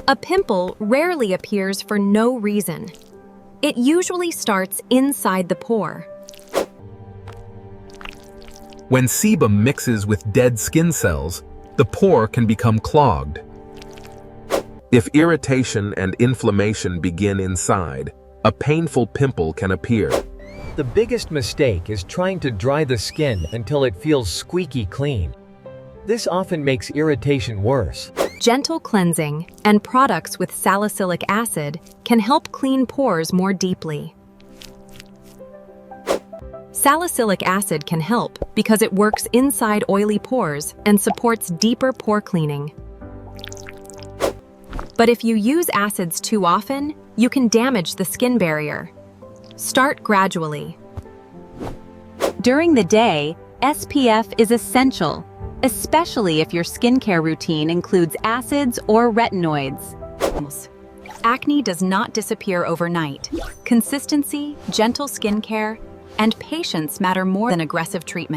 A pimple rarely appears for no reason. It usually starts inside the pore. When sebum mixes with dead skin cells, the pore can become clogged. If irritation and inflammation begin inside, a painful pimple can appear. The biggest mistake is trying to dry the skin until it feels squeaky clean. This often makes irritation worse. Gentle cleansing and products with salicylic acid can help clean pores more deeply. Salicylic acid can help because it works inside oily pores and supports deeper pore cleaning. But if you use acids too often, you can damage the skin barrier. Start gradually. During the day, SPF is essential, especially if your skincare routine includes acids or retinoids. Acne does not disappear overnight. Consistency, gentle skincare, and patience matter more than aggressive treatment.